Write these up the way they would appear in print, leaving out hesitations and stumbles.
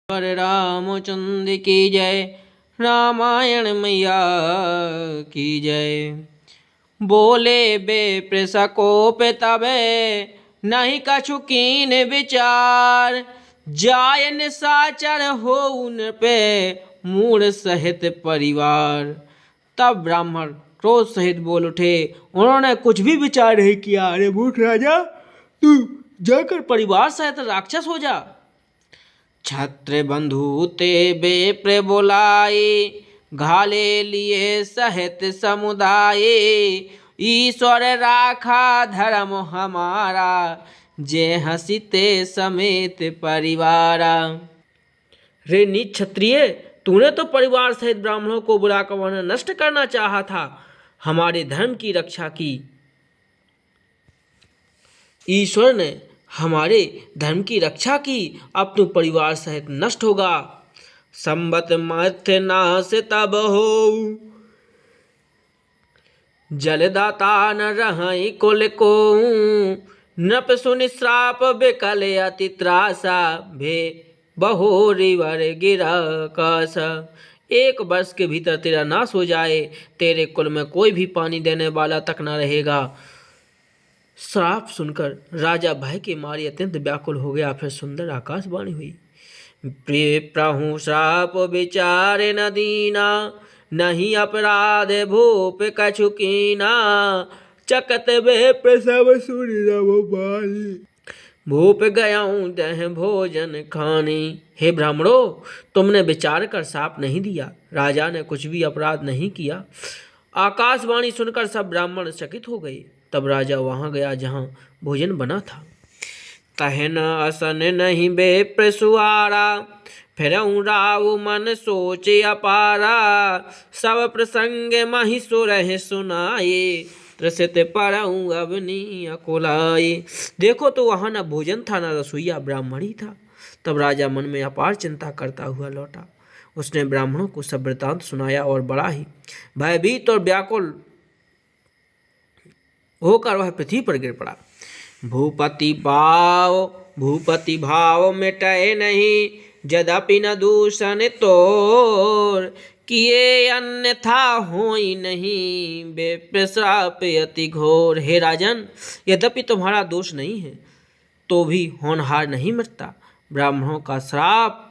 पर रामचंद्र की जय। रामायण मैया की जय। बोले बे सकोप तबे नहीं कछु कीन विचार। जाय निशाचर हो उन पे मूढ़ सहित परिवार। तब ब्राह्मण क्रोध सहित बोल उठे। उन्होंने कुछ भी विचार नहीं किया। अरे मूर्ख राजा, तू जाकर परिवार सहित राक्षस हो जा। छत्र बंधु ते बेप्र बोलाए, घाले लिए सहित समुदाय। ईश्वर राखा धर्म हमारा, जय हसीते समेत परिवारा। रे नीच क्षत्रिय, तूने तो परिवार सहित ब्राह्मणों को बुलाकर वरना नष्ट करना चाहा था। हमारे धर्म की रक्षा की। ईश्वर ने हमारे धर्म की रक्षा की, अब तू परिवार सहित नष्ट होगा। संबत मथ्य नाश तब हो, जलदाता न रहि कुल को। नृप सुनि श्राप बिकल अति त्रासा, भे बहोरी वर गिरा कासा। 1 वर्ष के भीतर तेरा नाश हो जाए, तेरे कुल में कोई भी पानी देने वाला तक न रहेगा। श्राप सुनकर राजा भय के मारे अत्यंत व्याकुल हो गया। फिर सुंदर आकाशवाणी हुई। प्रिय प्रभु श्राप विचार न दीना, नहीं अपराध भूप कछु कीना। चकत वे प्रसव सुनि रघुबाली, भूप गयाऊं दह भोजन खानी। हे ब्राह्मणों, तुमने विचार कर श्राप नहीं दिया। राजा ने कुछ भी अपराध नहीं किया। आकाशवाणी सुनकर सब ब्राह्मण चकित हो गए। तब राजा वहां गया जहां भोजन बना था। तहन असन नहीं बेप्र सुआरा, फिरऊं राव मन सोचे अपारा। सब प्रसंग महि सुरह सुनाए, त्रसित परऊं अवनी अकुलाए। देखो तो वहां न भोजन था, न रसोईया, ब्राह्मण ही था। तब राजा मन में अपार चिंता करता हुआ लौटा। उसने ब्राह्मणों को सब वृतांत सुनाया और बड़ा ही भयभीत और व्याकुल होकर वह पृथ्वी पर गिर पड़ा। भूपति भाव मिटय नहीं, यद्यपि न दूषण तोर। किए अन्यथा होई नहीं, बेप्रश्राप अति घोर। हे राजन, यद्यपि तुम्हारा दोष नहीं है तो भी होनहार नहीं मिटता। ब्राह्मणों का श्राप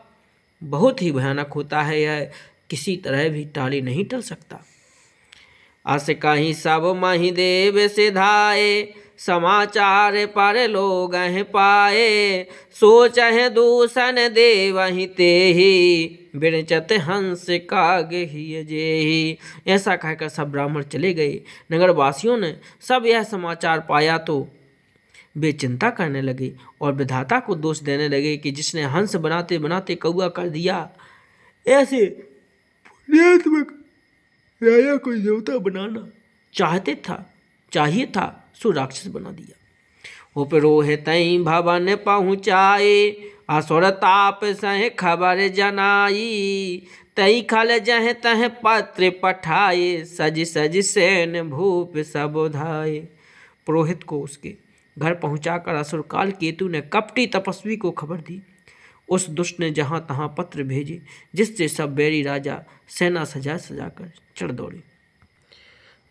बहुत ही भयानक होता है, यह किसी तरह भी टाली नहीं टल सकता। अस कहीं सब मही देव सिधाए, समाचार पर लोग पाए। सोचह दूषण देवहि तेहि, बिरचत हंस कागहि जेहि। ऐसा कहकर सब ब्राह्मण चले गए। नगरवासियों ने सब यह समाचार पाया तो वे चिंता करने लगे और विधाता को दोष देने लगे कि जिसने हंस बनाते बनाते कौआ कर दिया, ऐसे पुण्यात्मक राजा को देवता बनाना चाहिए था, सो राक्षस बना दिया। उपरोह तई भवन पहुँचाए, असुर ताप सह खबर जनाई। तई खल जह तह पत्र पठाए, सज सज सेन भूप सब धाये। पुरोहित को उसके घर पहुंचाकर असुर काल केतु ने कपटी तपस्वी को खबर दी। उस दुष्ट ने जहां तहां पत्र भेजे, जिससे सब बैरी राजा सेना सजा सजाकर चढ़ दौड़े।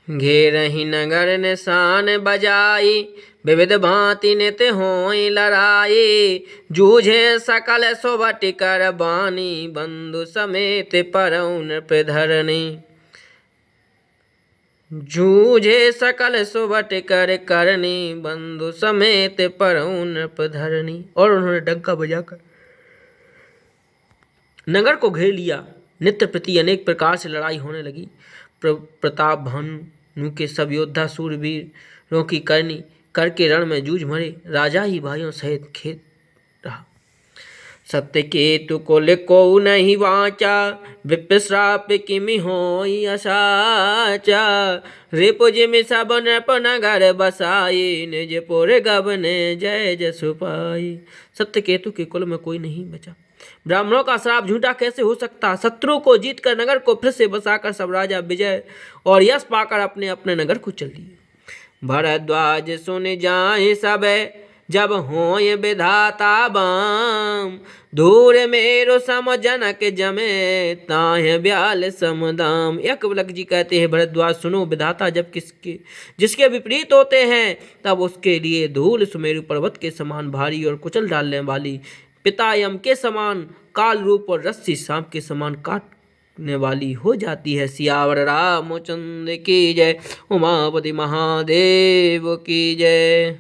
घेरहि नगर निशान बजाई, विविध भांति नित होई लड़ाई। जूझे सकल सोबट कर बानी, बंधु समेत परऊ नृप धरणी। जूझे सकल सोबट कर करनी, बंधु समेत परऊ नृप धरणी। और उन्होंने डंका बजाकर नगर को घेर लिया। नित्य प्रति अनेक प्रकार से लड़ाई होने लगी। प्रताप भानु के सब योद्धा सूरवीरों की करनी करके रण में जूझ मरे। राजा ही भाइयों सहित खेत रहा। सत्य केतु कुल को नहीं वाचा, विप्रश्राप किमि होई असाचा। रिपुज में सब नृप नगर बसाई, निज पुर गबने जय जसु पाई। सत्य केतु के कुल में कोई नहीं बचा। ब्राह्मणों का श्राप झूठा कैसे हो सकता। शत्रु को जीतकर नगर को फिर से बसाकर सब राजा विजय और यश पाकर अपने अपने नगर को चल दिए। भरद्वाज सुन जाए सब, जब होय विधाता बाम। धूर मेरो सम जनक जमे, ताहे ब्याल समदाम। एकलव्य जी कहते हैं भरद्वाज सुनो, विधाता जब जिसके विपरीत होते हैं तब उसके लिए धूल सुमेरु पर्वत के समान भारी और कुचल डालने वाली, पिता यम के समान काल रूप और रस्सी सांप के समान काटने वाली हो जाती है। सियावर रामचंद्र की जय, उमापति महादेव की जय।